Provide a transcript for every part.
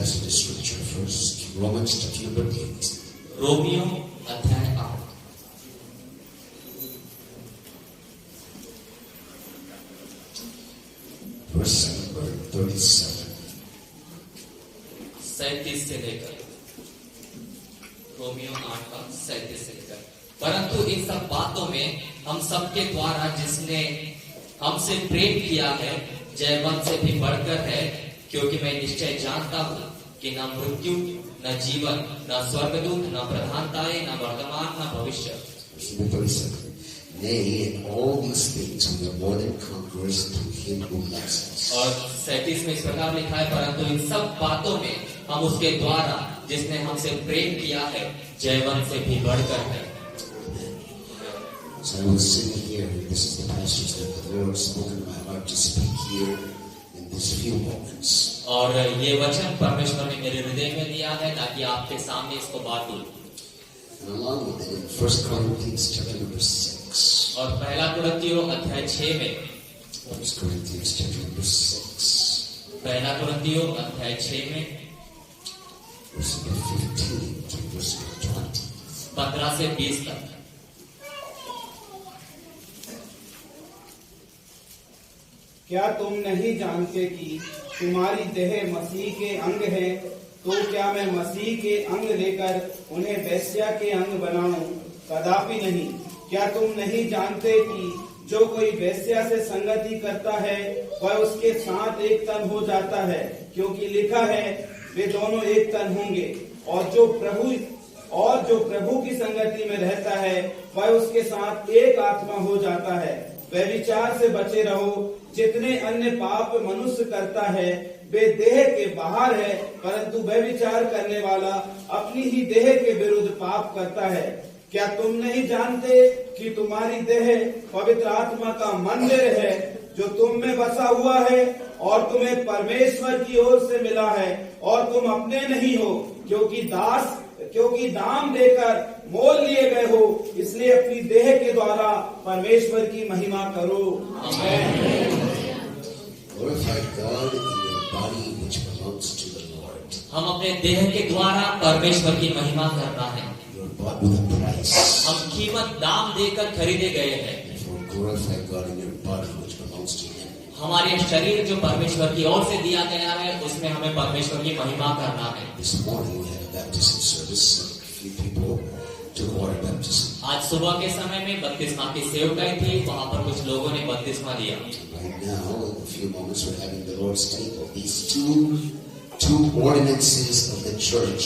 passage of scripture first. Romans chapter number 8. Romeo अध्याय 8 verse number 37. 37 से लेकर Romeo 8 का 37 से लेकर। परंतु इन सब बातों में हम सबके द्वारा जिसने हमसे प्रेम किया है जयवंत से भी बढ़कर है, क्योंकि मैं निश्चय जानता हूँ कि न मृत्यु न जीवन न स्वर्गदूत न प्रधानताएं न वर्तमान न भविष्य। Verse number 37. Nay, in all these things we are more than conquerors through him who loves us. और 37 में इस प्रकार लिखा है, परंतु इन सब बातों में हम उसके द्वारा जिसने हमसे प्रेम किया है जयवंत से भी बढ़कर है। So I was sitting here, and this is the passage that the Lord spoke in my heart to speak here in these few moments. और ये वचन परमेश्वर ने मेरे हृदय में दिया है ताकि आपके सामने इसको बांटूं। And along with it, in 1 Corinthians chapter number 6. और पहला कुरिन्थियों अध्याय 6 में 1 Corinthians chapter number 6. पहला कुरिन्थियों अध्याय 6 में Verse number 15 to verse number 20. 15 से 20 तक। क्या तुम नहीं जानते कि तुम्हारी देह मसीह के अंग है? तो क्या मैं मसीह के अंग लेकर उन्हें वेश्या के अंग बनाऊं? कदापि नहीं। क्या तुम नहीं जानते कि जो कोई वेश्या से संगति करता है वह उसके साथ एक तन हो जाता है, क्योंकि लिखा है वे दोनों एक तन होंगे। और जो प्रभु की संगति में रहता है वह उसके साथ एक आत्मा हो जाता है। व्यभिचार से बचे रहो। जितने अन्य पाप मनुष्य करता है वे देह के बाहर है, परंतु व्यभिचार करने वाला अपनी ही देह के विरुद्ध पाप करता है। क्या तुम नहीं जानते कि तुम्हारी देह पवित्र आत्मा का मंदिर है जो तुम में बसा हुआ है और तुम्हें परमेश्वर की ओर से मिला है, और तुम अपने नहीं हो, क्योंकि दाम देकर मोल लिए गए हो। इसलिए अपनी देह के द्वारा परमेश्वर की महिमा करो। आमीन। Glorify God in your body which belongs to the Lord. हम अपने देह के द्वारा परमेश्वर की महिमा करना है। You are bought with a price. हम कीमत दाम देकर खरीदे गए हैं। Therefore, glorify God in your body which belongs to Him. हमारे शरीर जो परमेश्वर की ओर से दिया गया है उसमें हमें परमेश्वर की महिमा करना है। This morning we had a baptism service. A few people took water baptism. आज सुबह के समय में बपतिस्मा की सेवकाई थी, वहाँ पर कुछ लोगों ने बपतिस्मा लिया। Right now, in a few moments, we're having the Lord's table. These two ordinances of the church,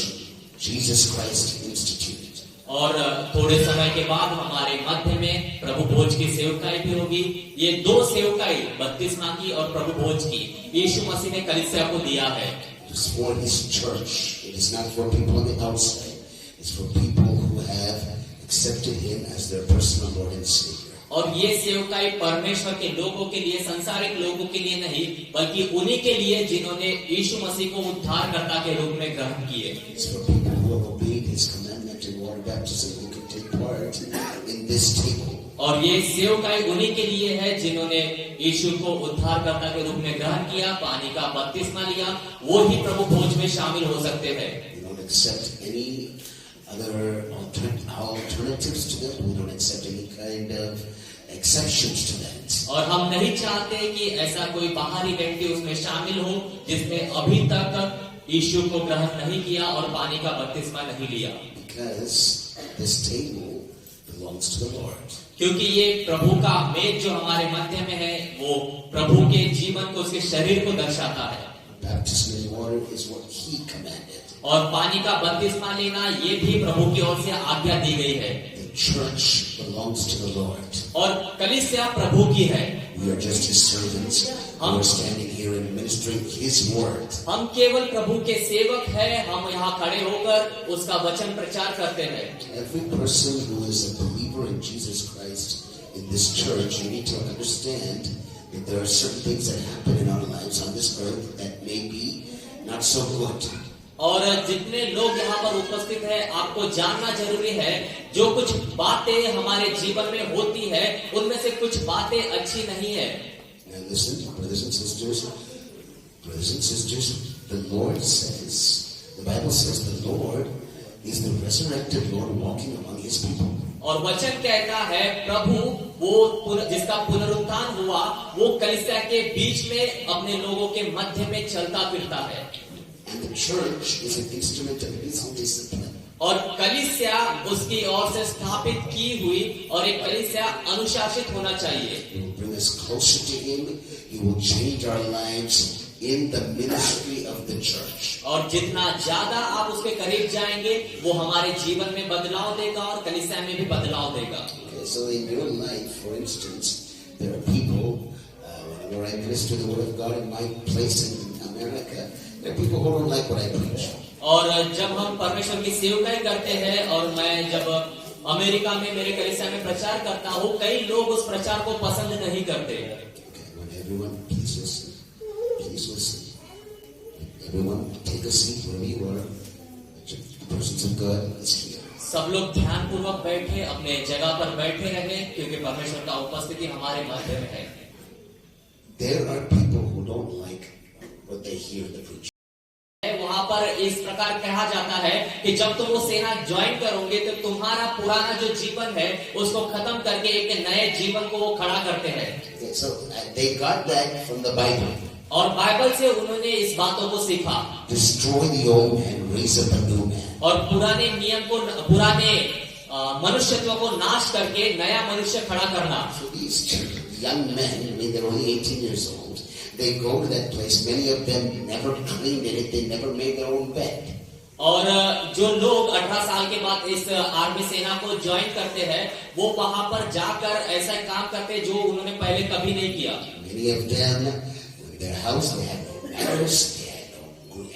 Jesus Christ instituted. और थोड़े समय के बाद हमारे मध्य में प्रभु भोज की सेवकाई भी होगी। ये दो सेवकाई बपतिस्मा की और प्रभु भोज की यीशु मसीह ने कलीसिया को दिया है। It's for His church. It is not for people on the outside. It's for people who have accepted Him as their personal Lord and Savior. और ये सेवकाई परमेश्वर के लोगों के लिए, संसारिक लोगों के लिए नहीं, बल्कि उन्हीं के लिए जिन्होंने यीशु मसीह को उद्धारकर्ता के रूप में ग्रहण किए। It's for people who have obeyed His commandment in water baptism who can take part in this table. और ये सेवकाई उन्हीं के लिए है जिन्होंने यीशु को उद्धारकर्ता के रूप में ग्रहण किया, पानी का बपतिस्मा लिया, वो ही प्रभु भोज में शामिल हो सकते हैं। We don't accept any other alternatives to that. We don't accept any kind of exceptions to that. और हम नहीं चाहते कि ऐसा कोई बाहरी व्यक्ति उसमें शामिल हो जिसने अभी तक यीशु को ग्रहण नहीं किया और पानी का बपतिस्मा नहीं लिया। Because this table belongs to the Lord. क्योंकि ये प्रभु का मेज जो हमारे मध्य में है वो प्रभु के जीवन को, उसके शरीर को दर्शाता है। Baptism in water is what He commanded. और पानी का बपतिस्मा लेना ये भी प्रभु की ओर से आज्ञा दी गई है। The church belongs to the Lord. और कलीसिया प्रभु की है। We are just His servants who are standing here and ministering His word. हम केवल प्रभु के सेवक हैं, हम यहाँ खड़े होकर उसका वचन प्रचार करते हैं। Every person who is a believer in Jesus Christ in this church, you need to understand that there are certain things that happen in our lives on this earth that may be not so good. और जितने लोग यहाँ पर उपस्थित हैं, आपको जानना जरूरी है जो कुछ बातें हमारे जीवन में होती है उनमें से कुछ बातें अच्छी नहीं है। Now listen, brothers and sisters, The Lord says, the Bible says the Lord is the resurrected Lord walking among his people. और वचन कहता है प्रभु वो जिसका पुनरुत्थान हुआ वो कलीसिया के बीच में अपने लोगों के मध्य में चलता फिरता है. And the church is an instrument of his discipline. और कलीसिया उसकी ओर से स्थापित की हुई और एक कलीसिया अनुशासित होना चाहिए. He will bring us closer to him. He will change our lives in the ministry of the church. और जितना ज्यादा आप उसके करीब जाएंगे वो हमारे जीवन में बदलाव देगा और कलीसिया में भी बदलाव देगा. Okay, so in your life, for instance, there are people, whenever I minister the word of God in my place in America, there are people who don't like what I preach. और जब हम परमेश्वर की सेवकाई करते हैं और मैं जब अमेरिका में मेरे कलीसिया में प्रचार करता हूँ, कई लोग उस प्रचार को पसंद नहीं करते. Okay, when everyone, please listen. Please listen. Everyone, take a seat wherever you are. The presence of God is here. सब लोग ध्यान पूर्वक बैठे अपने जगह पर बैठे रहे क्योंकि परमेश्वर का उपस्थिति हमारे मध्य में है. There are people who don't like what they hear in the preaching. वहां पर इस प्रकार कहा जाता है कि जब तुम वो सेना ज्वाइन करोगे तो तुम्हारा पुराना जो जीवन है उसको खत्म करके एक नए जीवन को वो खड़ा करते हैं. Okay, so they got that from the Bible. और बाइबल से उन्होंने इस बातों को सीखा. Destroy the old man, raise up a new man. और पुराने नियम को पुराने मनुष्यत्व को नाश करके नया मनुष्य खड़ा करना. So these young men, I mean, they're only 18 years old. They go to that place. Many of them never cleaned it. They never made their own bed. और जो लोग 18 साल के बाद इस आर्मी सेना को ज्वाइन करते हैं वो वहां पर जाकर ऐसा काम करते हैं जो उन्होंने पहले कभी नहीं किया. Many of them, in their house, they had no manners. They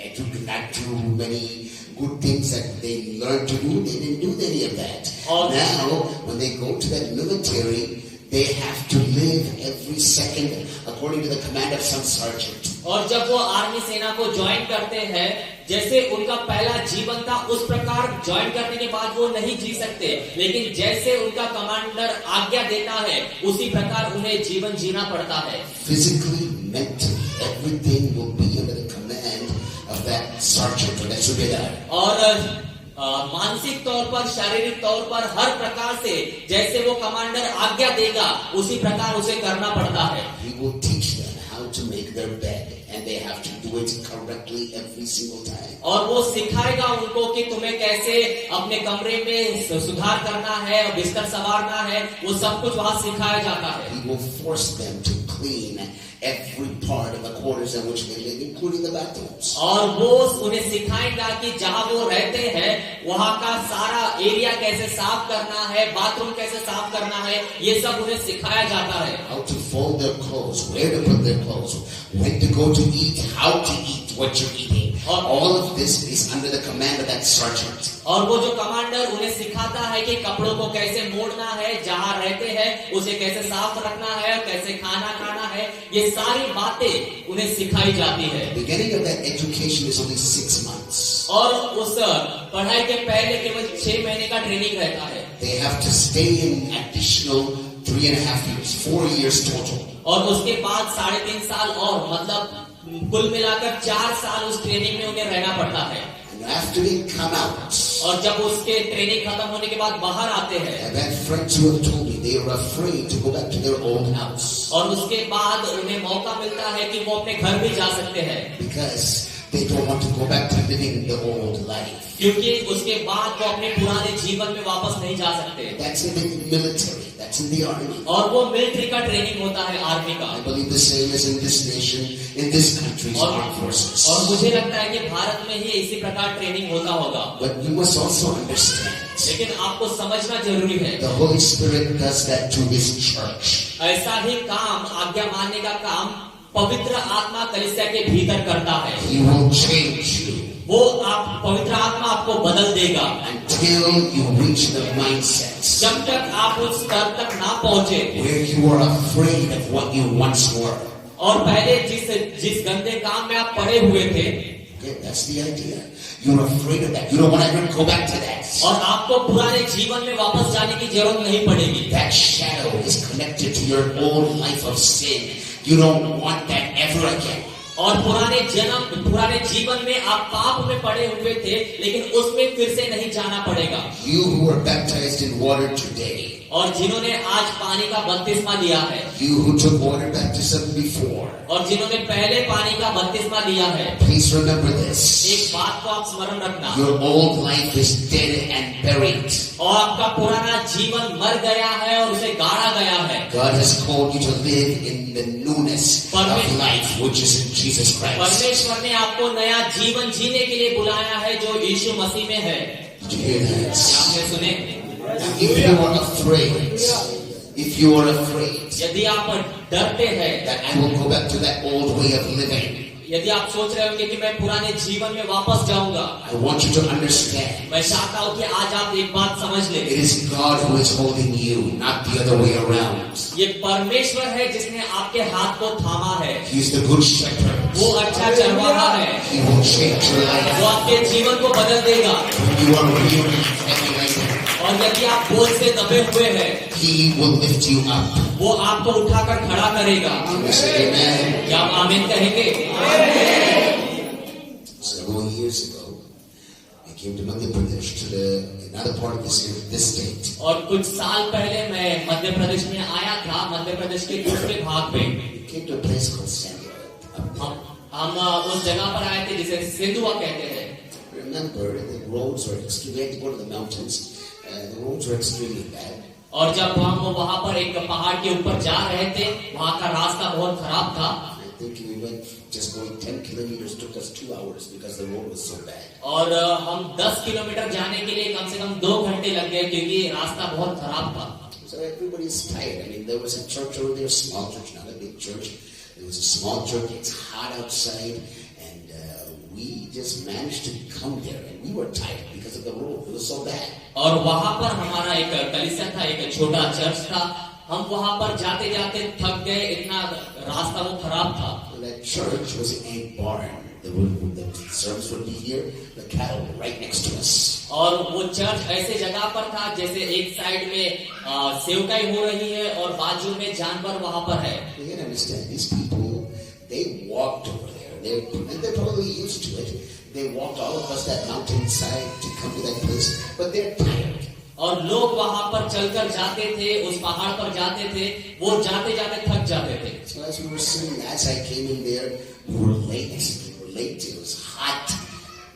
had not too many good things that they learned to do. They didn't do any of that. Now, when they go to that military, they have to live every second according to the command of some sergeant. और जब वो army सेना को join करते हैं जैसे उनका पहला जीवन था उस प्रकार ज्वाइन करने के बाद वो नहीं जी सकते, लेकिन जैसे उनका कमांडर आज्ञा देता है उसी प्रकार उन्हें जीवन जीना पड़ता है. Physically, mentally, everything will be under the command of that sergeant or that subedar. और मानसिक तौर पर शारीरिक तौर पर हर प्रकार से जैसे वो कमांडर आज्ञा देगा उसी प्रकार उसे करना पड़ता है. He will teach them how to make their bed and they have to do it correctly every single time. और वो सिखाएगा उनको कि तुम्हें कैसे अपने कमरे में सुधार करना है और बिस्तर संवारना है, वो सब कुछ वहां सिखाया जाता है. He will force them to clean every part of the quarters in which they live, including the bathrooms. और वो उन्हें सिखाएगा कि जहां वो रहते हैं वहां का सारा एरिया कैसे साफ करना है, बाथरूम कैसे साफ करना है, ये सब उन्हें सिखाया जाता है. How to fold their clothes, where to put their clothes, when to go to eat, how to eat what you're eating. All of this is under the command of that sergeant. और वो जो commander उन्हें सिखाता है कि कपड़ों को कैसे मोड़ना है, जहां रहते हैं उसे कैसे साफ रखना है, कैसे खाना खाना है, ये सारी बातें उन्हें सिखाई जाती है. The beginning of that education is only 6 months. और उस पढ़ाई के पहले केवल 6 महीने का ट्रेनिंग रहता है. They have to stay in additional 3.5 years, 4 years total. और उसके बाद 3.5 साल और मतलब कुल मिलाकर 4 साल उस ट्रेनिंग में उन्हें रहना पड़ता है. And after they come out, और जब उसके ट्रेनिंग खत्म होने के बाद बाहर आते हैं, I've had friends who have told me they are afraid to go back to their old house. और उसके बाद उन्हें मौका मिलता है कि वो अपने घर भी जा सकते हैं. Because they don't want to go back to living the old life. क्योंकि उसके बाद वो अपने पुराने जीवन में वापस नहीं जा सकते. That's in the military. That's in the army. और वो मिलिट्री का ट्रेनिंग होता है आर्मी का. I believe the same as in this nation, in this country's armed forces. और मुझे लगता है कि भारत में ही इसी प्रकार ट्रेनिंग होता होगा. But you must also understand. लेकिन आपको समझना जरूरी है. The Holy Spirit does that to His church. ऐसा ही काम, आज्ञा मानने का काम पवित्र आत्मा कलीसिया के भीतर करता है. He will change you. वो आप पवित्र आत्मा आपको बदल देगा until you reach the mindset जब तक आप उस स्तर तक ना पहुंचे where you are afraid of what you once were. और पहले जिस गंदे काम में आप पड़े हुए थे. Okay, that's the idea. You're afraid of that. You don't want to ever go back to that. और आपको पुराने जीवन में वापस जाने की जरूरत नहीं पड़ेगी. That shadow is connected to your old life of sin. You don't want that ever again. और पुराने जीवन में आप पाप में पड़े हुए थे, लेकिन उसमें फिर से नहीं जाना पड़ेगा। You who are baptized in water today, और जिन्होंने आज पानी का बपतिस्मा लिया है, you who took water baptism before, और जिन्होंने पहले पानी का बपतिस्मा लिया है, please remember this. एक बात को आप स्मरण रखना, Your old life is dead and buried. और आपका पुराना जीवन मर गया है और उसे गाड़ा गया है। God has called you to live in the newness of life, which is in Jesus Christ. परमेश्वर ने आपको नया जीवन जीने के लिए बुलाया है जो यीशु मसीह में है। Did you hear that? आपने सुने? If you are afraid यदि आप डरते हैं, that I will go back to that old way of living, यदि आप सोच रहे होंगे कि मैं पुराने जीवन में वापस जाऊंगा, I want you to understand. मैं चाहता हूँ कि आज आप एक बात समझ लें। It is God who is holding you, not the other way around. ये परमेश्वर है जिसने आपके हाथ को थामा है। He is the good shepherd. वो अच्छा चरवाहा है। He will change your life. वो आपके जीवन को बदल देगा। When you are weary and like, और यदि आप बोझ से दबे हुए हैं, He will lift you up. वो आपको उठाकर खड़ा करेगा। Can you say amen? क्या आप आमीन कहेंगे? Several years ago, I came to Madhya Pradesh, to another part of this state. और कुछ साल पहले मैं मध्य प्रदेश में आया था, मध्य प्रदेश के दूसरे भाग में। We came to a place called Sandra. हम उस जगह पर आए थे जिसे सिंधुआ कहते हैं। Remember, the roads were extremely. We had to go to the mountains. The roads were extremely bad. और जब हम वहाँ पर एक पहाड़ के ऊपर जा रहे थे, वहाँ का रास्ता बहुत खराब था। I think we went just going 10 kilometers took us 2 hours because the road was so bad. और हम 10 किलोमीटर जाने के लिए कम से कम 2 घंटे लग गए क्योंकि रास्ता बहुत खराब था। So everybody's tired. I mean, there was a church over there, small church, not a big church. It was a small church. It's hot outside, and we just managed to come there, and we were tired because of the road. It was so bad. और वहाँ पर हमारा एक कलीसिया था, एक छोटा church था। हम वहाँ पर जाते जाते थक गए, इतना रास्ता वो खराब था। That church was in a barn. The service would be here, the cattle were right next to us. और वो चर्च ऐसे जगह पर था जैसे एक साइड में सेवकाई हो रही है और बाजू में जानवर वहाँ पर है। You can understand, these people, they walked over there. They're probably used to it. They walked all across that mountainside to come to that place, but they're tired. और लोग वहाँ पर चलकर जाते थे, उस पहाड़ पर जाते थे, वो जाते जाते थक जाते थे। So as we were sitting, as I came in there, we were late. It was hot.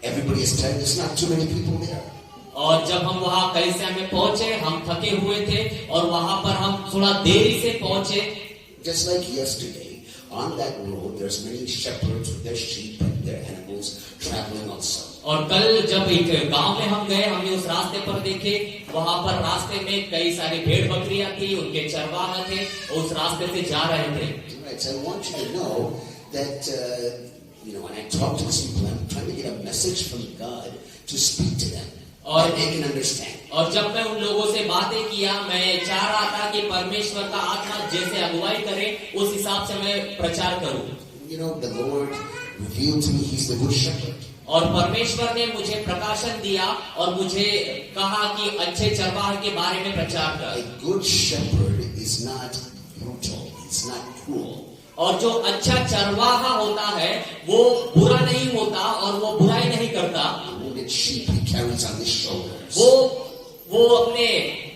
Everybody is tired. There's not too many people there. और जब हम वहाँ कलीसिया में पहुंचे, हम थके हुए थे और वहाँ पर हम थोड़ा देरी से पहुंचे। Just like yesterday, on that road, there's many shepherds with their sheep and their animals traveling also. और कल जब एक गांव में हम गए, हमने उस रास्ते पर देखे, वहाँ पर रास्ते में कई सारी भेड़ बकरियां थी, उनके चरवाहा थे, उस रास्ते से जा रहे थे। Right. So I want you to know that when I talk to these people, I'm trying to get a message from God to speak to them, और they can understand. और जब मैं उन लोगों से बातें किया, मैं चाह रहा था कि परमेश्वर का आत्मा जैसे अगुवाई करे, उस हिसाब से मैं प्रचार करूं। The Lord revealed to me He's the good shepherd. और परमेश्वर ने मुझे प्रकाशन दिया और मुझे कहा कि अच्छे चरवाहे के बारे में प्रचार कर। A good shepherd is not brutal. It's not cruel. और जो अच्छा चरवाहा होता है, वो बुरा नहीं होता और वो बुराई नहीं करता। Wounded sheep He carries on His shoulders. वो अपने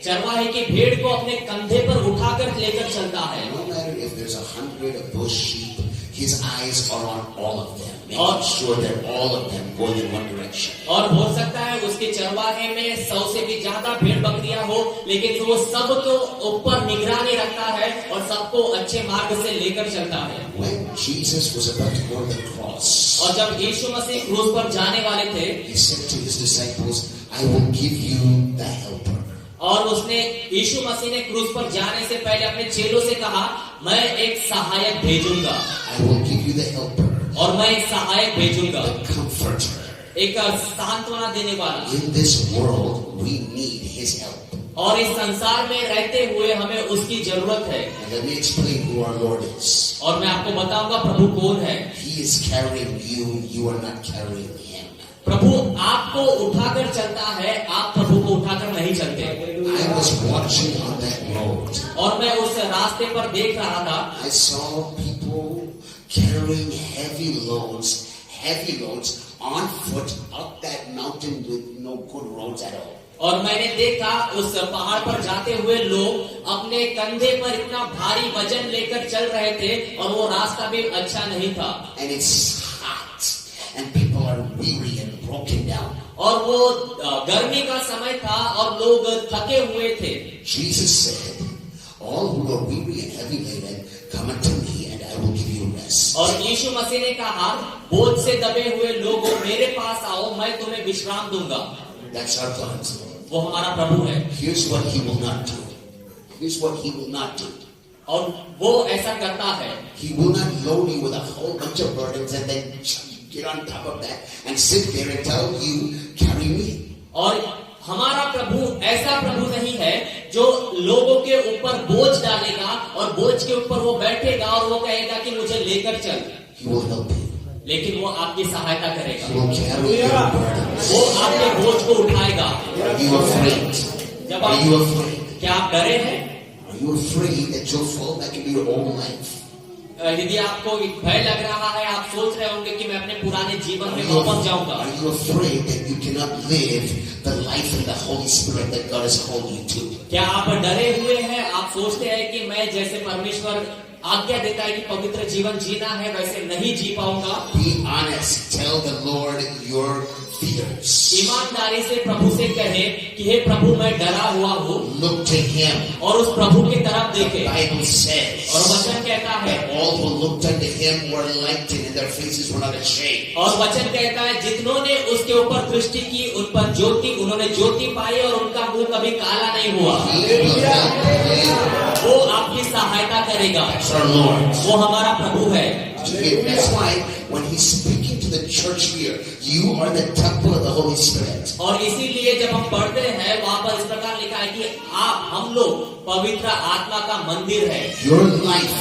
चरवाहे की भेड़ को अपने कंधे पर उठाकर लेकर चलता है। No matter if there's 100 of those sheep, His eyes are on all of them, making sure that all of them go in one direction. और हो सकता है उसके चरवाहे में 100 से भी ज्यादा भेड़ बकरियां हो, लेकिन वो सबको ऊपर निगरानी रखता है और सबको अच्छे मार्ग से लेकर चलता है। When Jesus was about to go to the cross, और जब यीशु मसीह क्रूस पर जाने वाले थे, He said to His disciples, I will give you the helper. और उसने यीशु मसीह ने क्रूस पर जाने से पहले अपने चेलों से कहा, मैं एक सहायक भेजूंगा। I will give you the helper. और मैं एक सहायक भेजूंगा, The comforter. एक सांत्वना देने वाला। In this world, we need His help. और इस संसार में रहते हुए हमें उसकी जरूरत है। And let me explain who our Lord is. और मैं आपको बताऊंगा प्रभु कौन है। He is carrying you. You are not carrying Him. प्रभु आपको उठाकर चलता है, आप प्रभु को उठाकर नहीं चलते। I was watching on that road. और मैं उस रास्ते पर देख रहा था। I saw people carrying heavy loads on foot up that mountain with no good roads at all. और मैंने देखा उस पहाड़ पर जाते हुए लोग अपने कंधे पर इतना भारी वजन लेकर चल रहे थे और वो रास्ता भी अच्छा नहीं था. And it's hot and people are weary and broken down. और वो गर्मी का समय था और लोग थके हुए थे. Jesus said, all who are weary and heavy laden, come unto me and I will give you rest. और यीशु मसीह ने कहा, बोझ से दबे हुए लोगों मेरे पास आओ, मैं तुम्हें विश्राम दूंगा. That's our God. वो हमारा प्रभु है. Here's what he will not do. Here's what he will not do. और वो ऐसा करता है. He will not load you with a whole bunch of burdens and then get on top of that and sit there and tell you, carry me. और हमारा प्रभु ऐसा प्रभु नहीं है जो लोगों के ऊपर बोझ डालेगा और बोझ के ऊपर वो बैठेगा और वो कहेगा कि मुझे लेकर चल. He will help you. लेकिन वो आपकी सहायता करेगा. He will carry your burdens. वो आपके बोझ को उठाएगा. Are you afraid? जब Are आप you afraid? क्या आप डरे हैं? Are you afraid that you'll fall back into your old life? यदि आपको भय लग रहा है, आप सोच रहे होंगे कि मैं अपने पुराने जीवन में वापस जाऊंगा. Are you afraid that you cannot live the life in the Holy Spirit that God has called you to? क्या आप डरे हुए हैं? आप सोचते हैं कि मैं जैसे परमेश्वर आज्ञा देता है कि पवित्र जीवन जीना है वैसे नहीं जी पाऊंगा. Be honest. Tell the Lord your fears. ईमानदारी से प्रभु से कहे कि हे प्रभु मैं डरा हुआ हूँ. Look to Him. और उस प्रभु की तरफ देखे. The Bible says और वचन कहता है that all who looked unto Him were enlightened and their faces were not ashamed. और वचन कहता है जितनों ने उसके ऊपर दृष्टि की उन पर ज्योति उन्होंने ज्योति पाई और उनका मुंह कभी काला नहीं हुआ. He will help you. वो आपकी सहायता करेगा. That's our Lord. वो हमारा प्रभु है. That's why when He's speaking to the church here, you are the temple of the Holy Spirit. और इसीलिए जब हम पढ़ते हैं वहाँ पर इस प्रकार लिखा है कि हम लोग पवित्र आत्मा का मंदिर है. Your life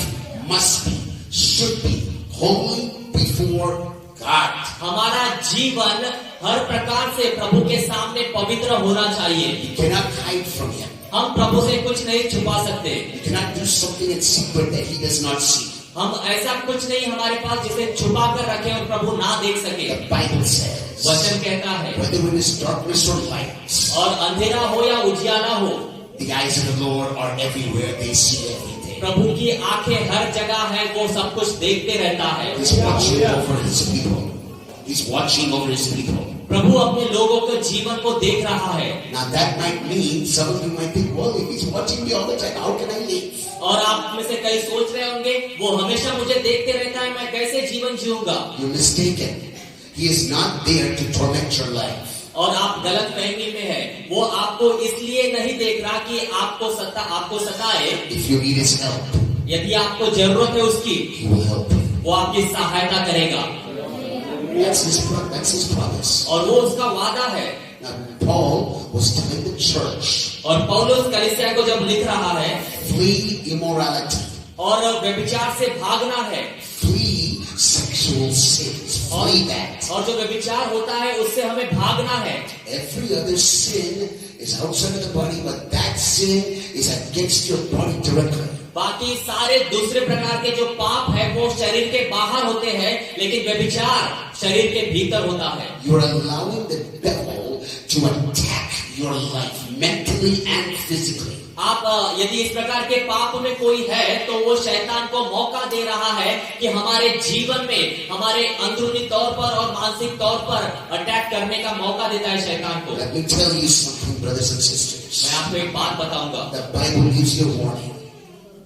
must be, should be holy before God. हमारा जीवन हर प्रकार से प्रभु के सामने पवित्र होना चाहिए. You cannot hide from Him. हम प्रभु से कुछ नहीं छुपा सकते. You cannot do something in secret that He does not see. हम ऐसा कुछ नहीं हमारे पास जिसे छुपा कर रखे और प्रभु ना देख सके. The Bible says, वचन कहता है whether it is darkness or light, और अंधेरा हो या उजियाला हो, the eyes of the Lord are everywhere. They see everything. प्रभु की आंखें हर जगह है, वो सब कुछ देखते रहता है. He's watching over His people. He's watching over His people. प्रभु अपने लोगों के जीवन को देख रहा है. Now that might mean some of you might think, well, if He's watching me all the time, how can I live? और आप में से कई सोच रहे होंगे वो हमेशा मुझे देखते रहता है, मैं कैसे जीवन जीऊंगा. You're mistaken. He is not there to torment your life. और आप गलत फहमी में है. वो आपको इसलिए नहीं देख रहा कि आपको सताए. If you need His help, यदि आपको जरूरत है उसकी, He will help you. वो आपकी सहायता करेगा. That's His promise. और वो उसका वादा है. Now, Paul was telling the church, और पौलुस कलीसिया को जब लिख रहा है, flee immorality, और व्यभिचार से भागना है, flee sexual sins, flee that. और जो व्यभिचार होता है उससे हमें भागना है. Every other sin is outside of the body, but that sin is against your body directly. बाकी सारे दूसरे प्रकार के जो पाप है वो शरीर के बाहर होते हैं, लेकिन व्यभिचार शरीर के भीतर होता है. You're allowing the devil to attack your life mentally and physically. आप यदि इस प्रकार के पाप में कोई है तो वो शैतान को मौका दे रहा है कि हमारे जीवन में हमारे अंदरूनी तौर पर और मानसिक तौर पर अटैक करने का मौका देता है शैतान को. Let me tell you something, brothers and sisters. मैं आपको एक बात बताऊंगा. The Bible gives you a warning.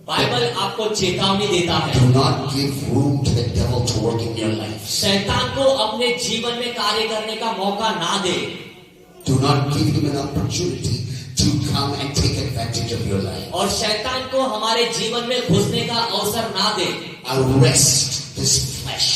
Bible आपको चेतावनी देता है. Do not give room to the devil to work in your life. शैतान को अपने जीवन में कार्य करने का मौका ना दे. Do not give him an opportunity to come and take advantage of your life. और शैतान को हमारे जीवन में घुसने का अवसर ना दे. Arrest this flesh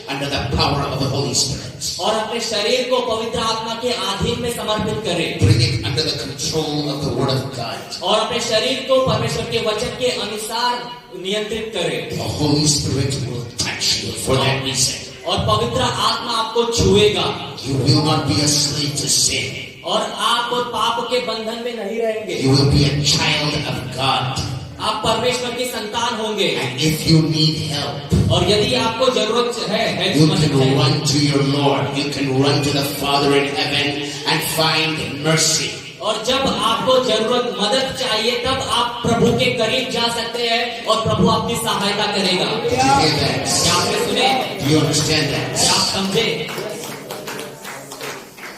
under the power of the Holy Spirit. और अपने शरीर को पवित्र आत्मा के अधीन में समर्पित करे. Bring it under the control of the Word of God. और अपने शरीर को परमेश्वर के वचन के अनुसार नियंत्रित करे. The Holy Spirit will touch you for that reason. और पवित्र आत्मा आपको छुएगा. You will not be a slave to sin. और आप पाप के बंधन में नहीं रहेंगे. You will be a child of God. आप परमेश्वर की संतान होंगे। And if you need help, और यदि आपको जरूरत है हेल्प you मदद can है, run to your Lord. You can run to the Father in heaven and find mercy. और जब आपको जरूरत मदद चाहिए तब आप प्रभु के करीब जा सकते हैं और प्रभु आपकी सहायता करेगा। Did you hear that? क्या आपने सुने? Do you understand that? क्या आप समझे?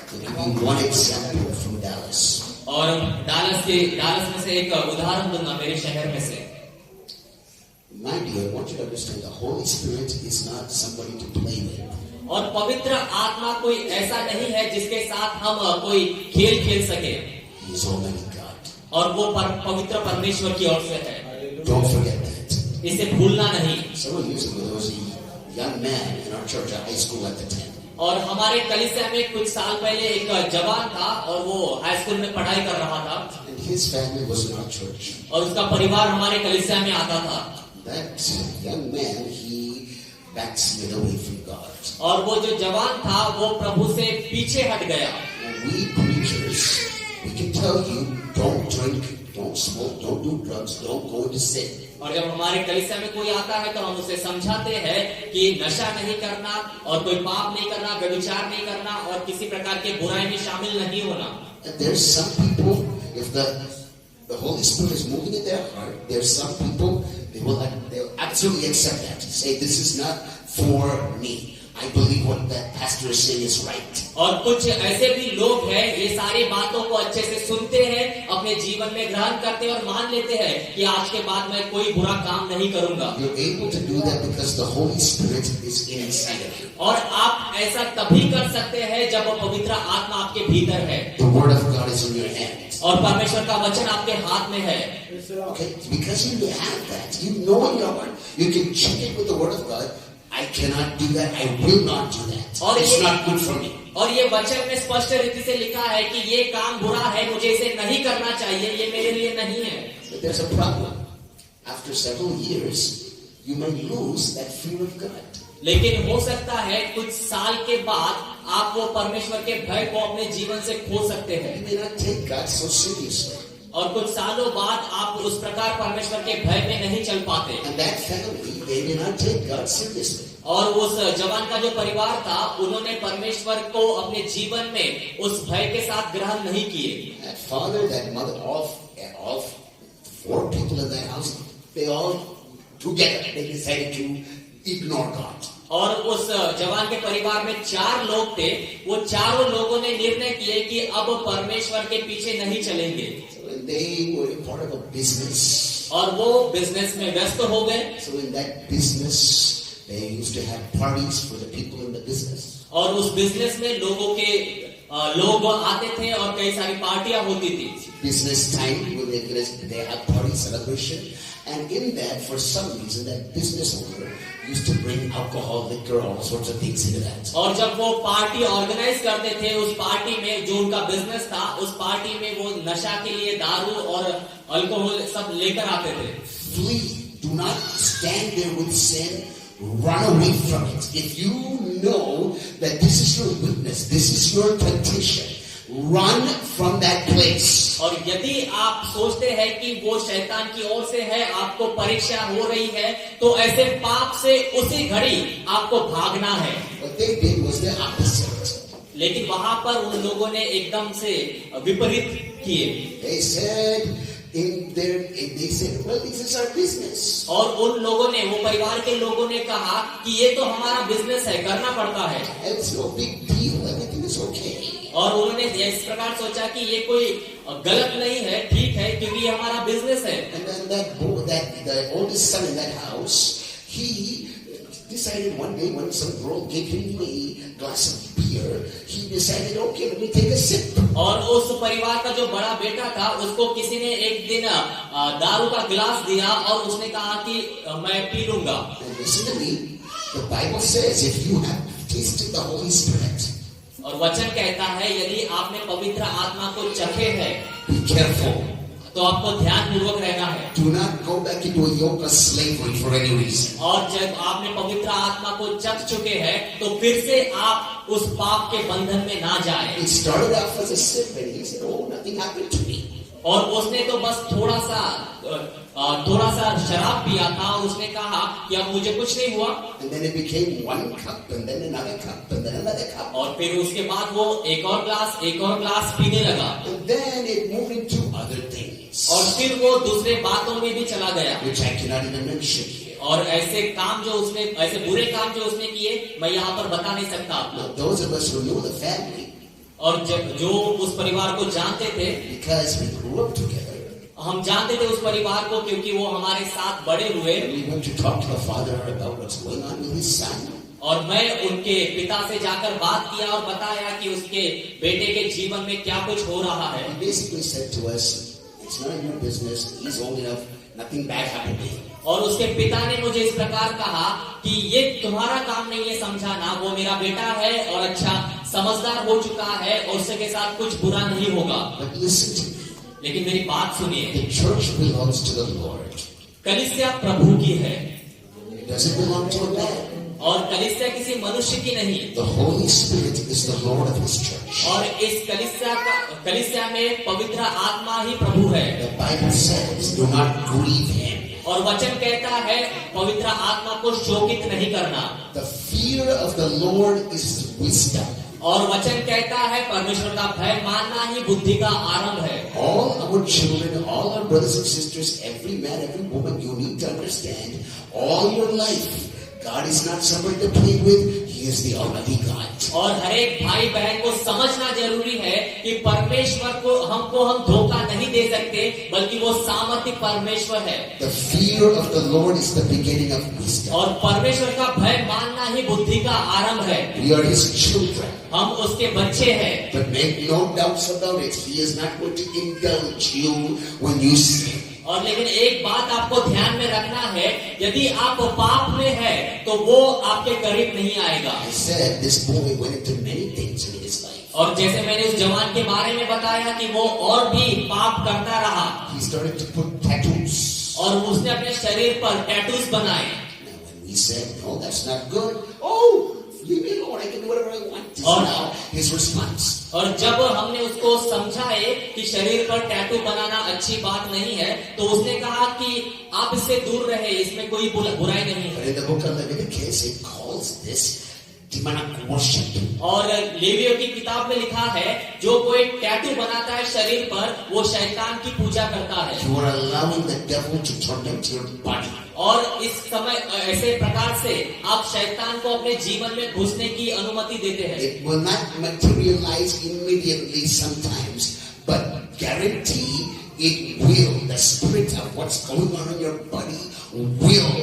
I'll give you one example from Dallas. और डालस में से एक उदाहरण दूंगा मेरे शहर में से। My dear, I want you to understand the Holy Spirit is not somebody to play with. और पवित्र आत्मा कोई ऐसा नहीं है जिसके साथ हम कोई खेल खेल सके। He is Almighty God. और वो पवित्र परमेश्वर की ओर से है। Don't forget that. इसे भूलना नहीं। Several years ago, there was a young man in our church, at high school at the time. और हमारे कलीसिया में कुछ साल पहले एक जवान था और वो हाई स्कूल में पढ़ाई कर रहा था। And his family was in our church. और उसका परिवार हमारे कलीसिया में आता था। That young man, he backslid away from God. और वो जो जवान था वो प्रभु से पीछे हट गया। And we preachers, we can tell you, don't drink, don't smoke, don't do drugs, don't go into sin. और जब हमारे कलीसिया में कोई आता है तो हम उसे समझाते हैं कि नशा नहीं करना और कोई पाप नहीं करना, व्यभिचार नहीं करना और किसी प्रकार के बुराई में शामिल नहीं होना। And there's some people, if the Holy Spirit is moving in their heart, there's some people, they'll absolutely accept that. Say, this is not for me. I believe what that pastor is saying is right. और कुछ ऐसे भी लोग हैं, ये सारी बातों को अच्छे से सुनते हैं, अपने जीवन में ग्रहण करते हैं और मान लेते हैं कि आज के बाद मैं कोई बुरा काम नहीं करूंगा। You're able to do that because the Holy Spirit is inside of you. और आप ऐसा तभी कर सकते हैं जब पवित्र आत्मा आपके भीतर है। The Word of God is in your hands. और परमेश्वर का वचन आपके हाथ में है। Okay, because you have that, you know in your heart, you can check it with the Word of God. I cannot do that. I will not do that. और It's not good for me. और ये वचन में स्पष्ट रीति से लिखा है कि ये काम बुरा है, मुझे इसे नहीं करना चाहिए, ये मेरे लिए नहीं है। But there's a problem. After several years, you may lose that fear of God. लेकिन हो सकता है कुछ साल के बाद आप वो परमेश्वर के भय को अपने जीवन से खो सकते हैं। You may not take God so seriously. और कुछ सालों बाद आप उस प्रकार परमेश्वर के भय में नहीं चल पाते। And that family, they may not take God seriously. और उस जवान का जो परिवार था, उन्होंने परमेश्वर को अपने जीवन में उस भय के साथ ग्रहण नहीं किए। That father, that mother, all 4 people in that house, they all together, they decided to ignore God. और उस जवान के परिवार में 4 लोग थे, वो चारों लोगों ने निर्णय किए कि अब परमेश्वर के पीछे नहीं चलेंगे। So they were part of a business. और वो बिजनेस में व्यस्त हो गए। So in that business, they used to have parties for the people in the business. और उस बिजनेस में लोग आते थे और कई सारी पार्टियां होती थी। Business time, they have party celebration, and in that, for some reason, that business owner used to bring alcohol, liquor, all sorts of things into that. और जब वो पार्टी ऑर्गेनाइज करते थे, उस पार्टी में जो उनका बिजनेस था, उस पार्टी में वो नशा के लिए दारू और अल्कोहल सब लेकर आते थे। Flee. Do not stand there with sin. Run away from it. If you know that this is your weakness, this is your petition, run from that place. और यदि आप सोचते हैं कि वो शैतान की ओर से है, आपको परीक्षा हो रही है, तो ऐसे पाप से उसी घड़ी आपको भागना है। What they did was the opposite. लेकिन वहां पर उन लोगों ने एकदम से विपरीत किए। They said, they said, well, this is our business. और उन लोगों ने, वो परिवार के लोगों ने कहा कि ये तो हमारा बिजनेस है, करना पड़ता है। It's no big deal. Everything is okay. और उन्होंने इस प्रकार सोचा कि ये कोई गलत नहीं है, ठीक है, क्योंकि ये हमारा बिजनेस है। And then the oldest son in that house, he decided one day when some girl gave him a glass of beer, he decided, okay, let me take a sip. और उस परिवार का जो बड़ा बेटा था, उसको किसी ने एक दिन दारू का गिलास दिया और उसने कहा कि मैं पी लूंगा। And listen to me, the Bible says if you have tasted the Holy Spirit, और वचन कहता है यदि आपने पवित्र आत्मा को चखे है, be careful. तो आपको ध्यान पूर्वक रहना है। Do not go back into a yoke of slavery for any reason. और जब आपने पवित्र आत्मा को चख चुके हैं, तो फिर से आप उस पाप के बंधन में ना जाएं। It started off as a sip, and he said, "Oh, nothing happened to me." और उसने तो बस थोड़ा सा शराब पिया था और उसने कहा कि अब मुझे कुछ नहीं हुआ। And then it became one cup, and then another cup, and then another cup. और फिर उसके बाद वो एक और ग्लास पीने लगा And then it moved into other things, और फिर वो दूसरे बातों में भी चला गया। which I cannot even mention here. और ऐसे बुरे काम जो उसने किए मैं यहाँ पर बता नहीं सकता आप Now, लोग। those of us who know the family, और जो उस परिवार को जानते थे, because we grew up together, हम जानते थे उस परिवार को क्योंकि वो हमारे साथ बड़े हुए। and we went to talk to the father about what's going on with his son. और मैं उनके पिता से जाकर बात किया और बताया कि उसके बेटे के जीवन में क्या कुछ हो रहा है। He basically said to us, "It's none of your business. He's old enough. Nothing bad happened to him." और उसके पिता ने मुझे इस प्रकार कहा कि ये तुम्हारा काम नहीं है समझाना, वो मेरा बेटा है और अच्छा समझदार हो चुका है और उसके साथ कुछ बुरा नहीं होगा। But listen to me. लेकिन मेरी बात सुनिए, The church belongs to the Lord. कलीसिया प्रभु की है It doesn't belong to a man. और कलीसिया किसी मनुष्य की नहीं। The Holy Spirit is the Lord of His church. और इस कलीसिया में पवित्र आत्मा ही प्रभु है। The Bible says, "Do not grieve Him." और वचन कहता है पवित्र आत्मा को शोकित नहीं करना। The fear of the Lord is wisdom. और वचन कहता है परमेश्वर का भय मानना ही बुद्धि का आरंभ है। All our children, all our brothers and sisters, every man, every woman, you need to understand, all your life, God is not somebody to play with. He is the Almighty God. और हर एक भाई बहन को समझना जरूरी है कि परमेश्वर को हम धोखा नहीं दे सकते, बल्कि वो सामर्थ्य परमेश्वर है। The fear of the Lord is the beginning of wisdom. और परमेश्वर का भय मानना ही बुद्धि का आरंभ है। We are His children. हम उसके बच्चे हैं। But make no doubts about it. He is not going to indulge you when you sin. और लेकिन एक बात आपको ध्यान में रखना है, यदि आप पाप में है तो वो आपके करीब नहीं आएगा। I said this boy went into many things in his life. और जैसे मैंने उस जवान के बारे में बताया कि वो और भी पाप करता रहा He started to put tattoos. और उसने अपने शरीर पर टैटूज बनाए। Now when we said, "No, that's not good," "Oh, leave me alone. I can do whatever I want." This is now his response. और जब हमने उसको समझाए कि शरीर पर टैटू बनाना अच्छी बात नहीं है, तो उसने कहा कि आप इससे दूर रहे, इसमें कोई बुराई नहीं But है। in the book of Leviticus, it calls this demonic worship. और लेवियों की किताब में लिखा है, जो कोई टैटू बनाता है शरीर पर, वो शैतान की पूजा करता है। You are allowing the devil to torment your body. और इस समय ऐसे प्रकार से आप शैतान को अपने जीवन में घुसने की अनुमति देते हैं। It will not materialize immediately sometimes, but guarantee it will. The spirit of what's going on in your body will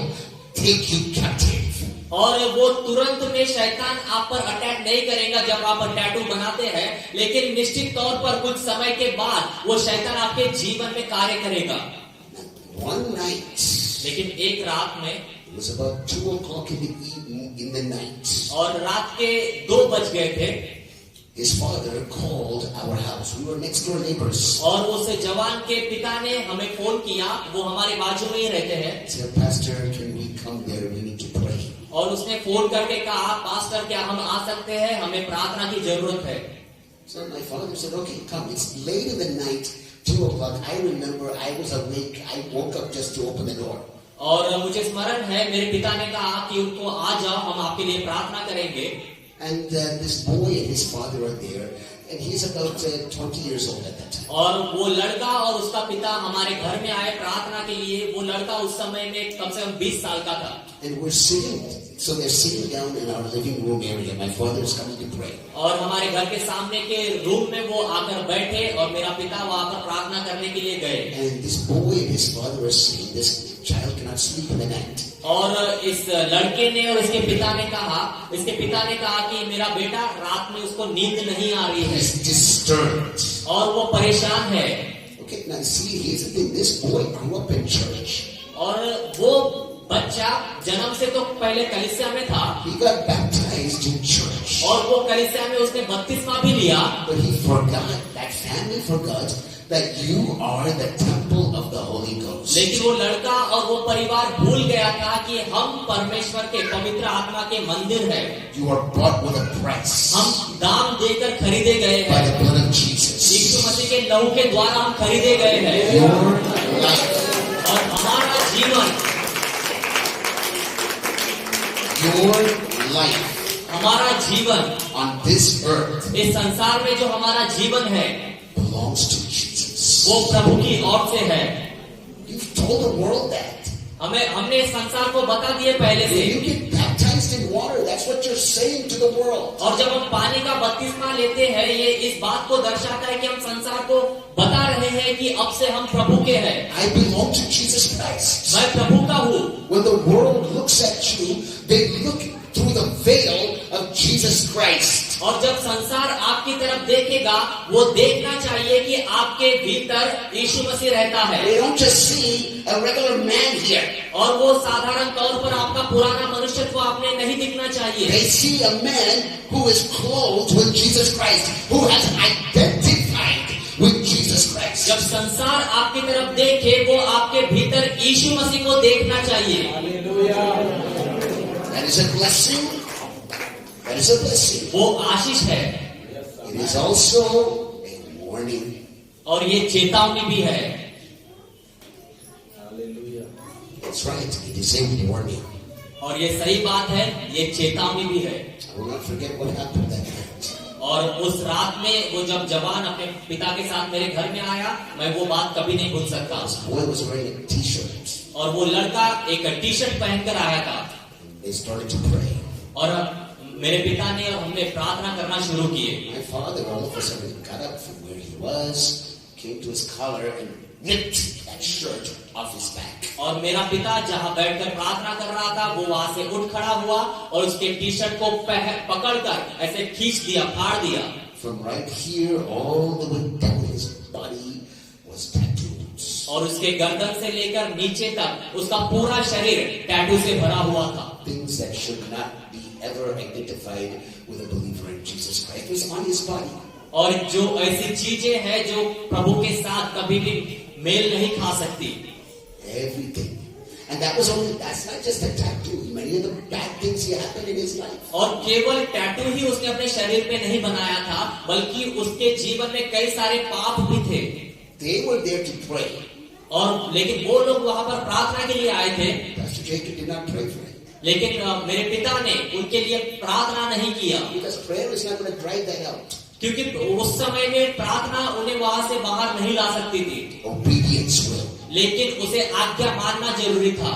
take you captive. और वो तुरंत में शैतान आप पर अटैक नहीं करेगा जब आप टैटू बनाते हैं, लेकिन निश्चित तौर पर कुछ समय के बाद वो शैतान आपके जीवन में कार्य करेगा। One night, लेकिन एक रात में, it was about 2 o'clock in the night, और रात के 2 बज गए थे, his father called our house. We were next door neighbors. और उस जवान के पिता ने हमें फोन किया, वो हमारे बाजू में ही रहते हैं। He said, "Pastor, can we come there? We need to pray." और उसने फोन करके कहा, पास्टर क्या हम आ सकते हैं, हमें प्रार्थना की जरूरत है। So my father said, "Okay, come." It's late in the night, 2 o'clock. I remember I was awake. I woke up just to open the door. और मुझे स्मरण है मेरे पिता ने कहा कि उनको आ जाओ, हम आपके लिए प्रार्थना करेंगे। And this boy and his father are there, and he's about 20 years old at that time. और वो लड़का और उसका पिता हमारे घर में आए प्रार्थना के लिए। वो लड़का उस समय में कम से कम 20 साल का था। And we're sitting, so they're sitting down in our living room area. My father is coming to pray. और हमारे घर के सामने के रूम में वो आकर बैठे और मेरा पिता वो आकर प्रार्थना करने के लिए गए। And this boy and his father are saying, "This child cannot sleep in the night." और इस लड़के ने और इसके पिता ने कहा कि मेरा बेटा रात में उसको नींद नहीं आ रही है He's disturbed. और वो परेशान है। Okay, now see, here's the thing. This boy grew up in church. और वो बच्चा जन्म से तो पहले कलीसिया में था, He got baptized in church. और वो कलीसिया में उसने बपतिस्मा भी लिया। But he forgot, that family forgot that you are the temple of the Holy Ghost. लेकिन वो लड़का और वो परिवार भूल गया था कि हम परमेश्वर के पवित्र आत्मा के मंदिर है। You are bought with a price हम दाम देकर खरीदे गए by हैं the blood of Jesus. यीशु मसीह के लहू के द्वारा हम खरीदे गए हैं। Your life, और हमारा जीवन, your life हमारा जीवन on this earth इस संसार में जो हमारा जीवन है belongs to Jesus. वो प्रभु की ओर से है। You've told the world that. हमने इस संसार को बता दिए पहले से। When you get baptized in water, that's what you're saying to the world. और जब हम पानी का बपतिस्मा लेते हैं, ये इस बात को दर्शाता है कि हम संसार को बता रहे हैं कि अब से हम प्रभु के हैं। I belong to Jesus Christ. मैं प्रभु का हूँ। When the world looks at you, they look through the veil of Jesus Christ. और जब संसार आपकी तरफ देखेगा, वो देखना चाहिए कि आपके भीतर यीशु मसीह रहता है। They don't just see a regular man here. और वो साधारण तौर पर आपका पुराना मनुष्यत्व आपने नहीं दिखना चाहिए। They see a man who is clothed with Jesus Christ, who has identified with Jesus Christ. जब संसार आपकी तरफ देखे, वो आपके भीतर यीशु मसीह को देखना चाहिए। Hallelujah. That is a blessing. That is a blessing. वो आशीष है। It is also a warning. और ये चेतावनी भी है। Hallelujah. That's right. It is a warning. और ये सही बात है, ये चेतावनी भी है। I will not forget what happened that night. और उस रात में वो जब जवान अपने पिता के साथ मेरे घर में आया, मैं वो बात कभी नहीं भूल सकता। This boy was wearing a t-shirt. और वो लड़का एक टी शर्ट पहनकर आया था। They started to pray. और मेरे पिता ने और हमने प्रार्थना करना शुरू किए। My father all of a sudden got up from where he was, came to his collar and ripped that shirt off his back. और मेरा पिता जहाँ बैठकर प्रार्थना कर रहा था, वो वहां से उठ खड़ा हुआ और उसके टी शर्ट को पकड़कर ऐसे खींच दिया, फाड़ दिया। From right here all the way down his body was tattoos. और उसके गर्दन से लेकर नीचे तक उसका पूरा शरीर टैटू से भरा हुआ था। Things that should not be ever identified with a believer in Jesus Christ was on his body. और जो ऐसी चीजें हैं जो प्रभु के साथ कभी भी मेल नहीं खा सकती। Everything. And that's not just a tattoo. Many of the bad things he happened in his life. और केवल टैटू ही उसने अपने शरीर पे नहीं बनाया था, बल्कि उसके जीवन में कई सारे पाप भी थे। They were there to pray. और लेकिन वो लोग वहां पर प्रार्थना के लिए आए थे। Pastor Jacob did not pray for him. लेकिन मेरे पिता ने उनके लिए प्रार्थना नहीं किया, Because prayer is not going to drive that out. क्योंकि उस समय में प्रार्थना उन्हें वहां से बाहर नहीं ला सकती थी। Obedience will. लेकिन उसे आज्ञा मानना जरूरी था।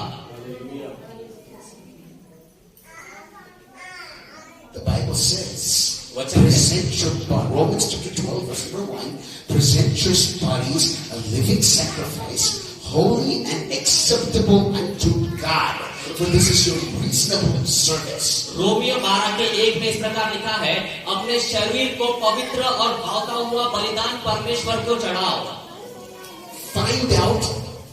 The Bible says, What's that? present your body. Romans chapter 12, verse number 1. Present your bodies a living sacrifice, holy and acceptable unto God. For this is your reasonable service. Romeo 12:1 में इस प्रकार लिखा है, अपने शरीर को पवित्र और भावता हुआ बलिदान परमेश्वर को चढ़ाओ। Find out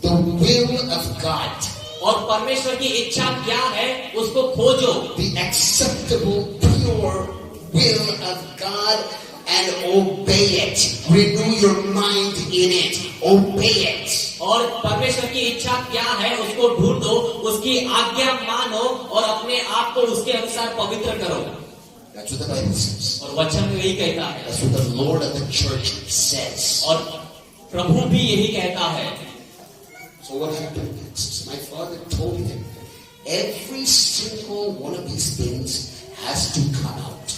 the will of God. और परमेश्वर की इच्छा क्या है उसको खोजो। The acceptable, pure will of God and obey it. Renew your mind in it. Obey it. और परमेश्वर की इच्छा क्या है उसको ढूंढो, उसकी आज्ञा मानो और अपने आप को उसके अनुसार पवित्र करो। That's what the Bible says. और वचन में यही कहता है। That's what the Lord of the church says. और प्रभु भी यही कहता है। So what happened next? My father told him, every single one of these things has to come out.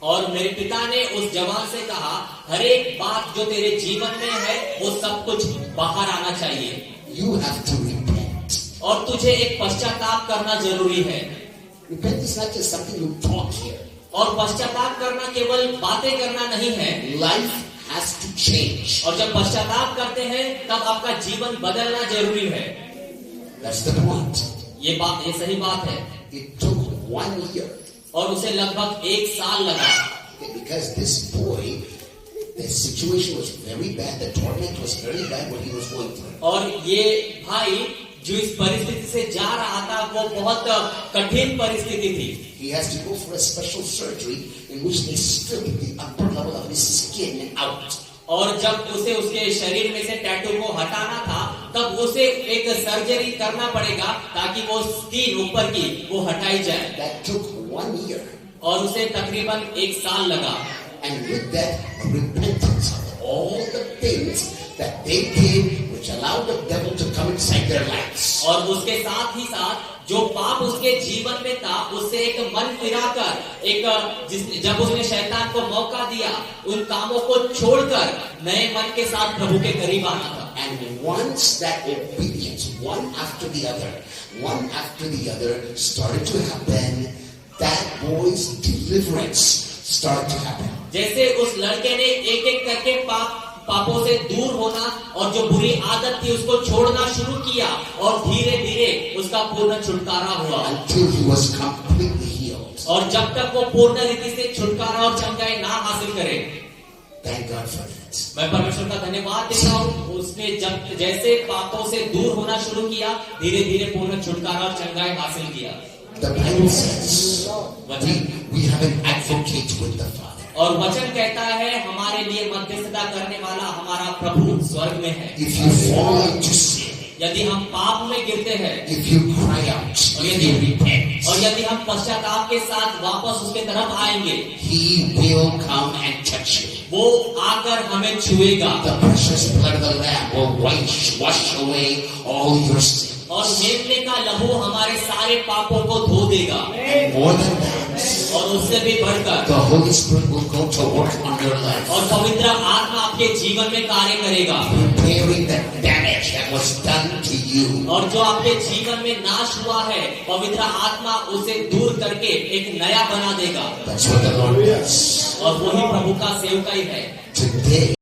और मेरे पिता ने उस जवान से कहा, हर एक बात जो तेरे जीवन में है वो सब कुछ बाहर आना चाहिए। You have to repent. और तुझे एक पश्चाताप करना जरूरी है। Repent is not just something you talk here. और पश्चाताप करना केवल बातें करना नहीं है। Life has to change. और जब पश्चाताप करते हैं तब आपका जीवन बदलना जरूरी है। That's the point. ये सही बात है। It took 1 year. और उसे लगभग 1 साल लगा। Because this boy, the situation was very bad. The torment was very bad what he was going through. और ये भाई जो इस परिस्थिति से जा रहा था वो बहुत कठिन परिस्थिति थी। He has to go for a special surgery in which they strip the upper level of his skin out. और जब उसे उसके शरीर में से टैटू को हटाना था तब उसे एक सर्जरी करना पड़ेगा ताकि वो स्किन ऊपर की वो हटाई जाए। That took 1 year. और उसे तकरीबन 1 साल लगा। And with that, repentance of all the things that they did which allowed the devil to come inside their lives. और उसके साथ ही साथ जो पाप उसके जीवन में था, उससे एक मन फिराकर जब उसने शैतान को मौका दिया, उन कामों को छोड़कर नए मन के साथ प्रभु के करीब आना था। And once that obedience, one after the other, started to happen, that boy's deliverance started to happen. जैसे उस लड़के ने एक एक करके पापों से दूर होना और जो बुरी आदत थी उसको छोड़ना शुरू किया, और धीरे धीरे उसका पूर्ण छुटकारा हुआ, Until he was completely healed. और जब तक वो पूर्ण रीति से छुटकारा और चंगाई ना हासिल करे। Thank God for that. मैं परमेश्वर का धन्यवाद देता हूँ, उसने जब जैसे पापों से दूर होना शुरू किया, धीरे धीरे पूर्ण छुटकारा और चंगाई हासिल किया। The Bible says we have an advocate with the Father. और वचन कहता है हमारे लिए मध्यस्थता करने वाला हमारा प्रभु स्वर्ग में है। If you fall into sin, यदि हम पाप में गिरते हैं, if you cry out, if you repent, और यदि हम पश्चाताप के साथ वापस उसके तरफ आएंगे, He will come and touch you. वो आकर हमें छुएगा, The precious blood of the Lamb will wash away all your sin. और मेमने का लहू हमारे सारे पापों को धो देगा। And more than that, और उससे भी बढ़कर the Holy Spirit will go to work on your life, और पवित्र आत्मा आपके जीवन में कार्य करेगा, repairing the damage that was done to you. और जो आपके जीवन में नाश हुआ है, पवित्र आत्मा उसे दूर करके एक नया बना देगा। That's what the Lord does. और वही प्रभु का सेवकाई है। Today,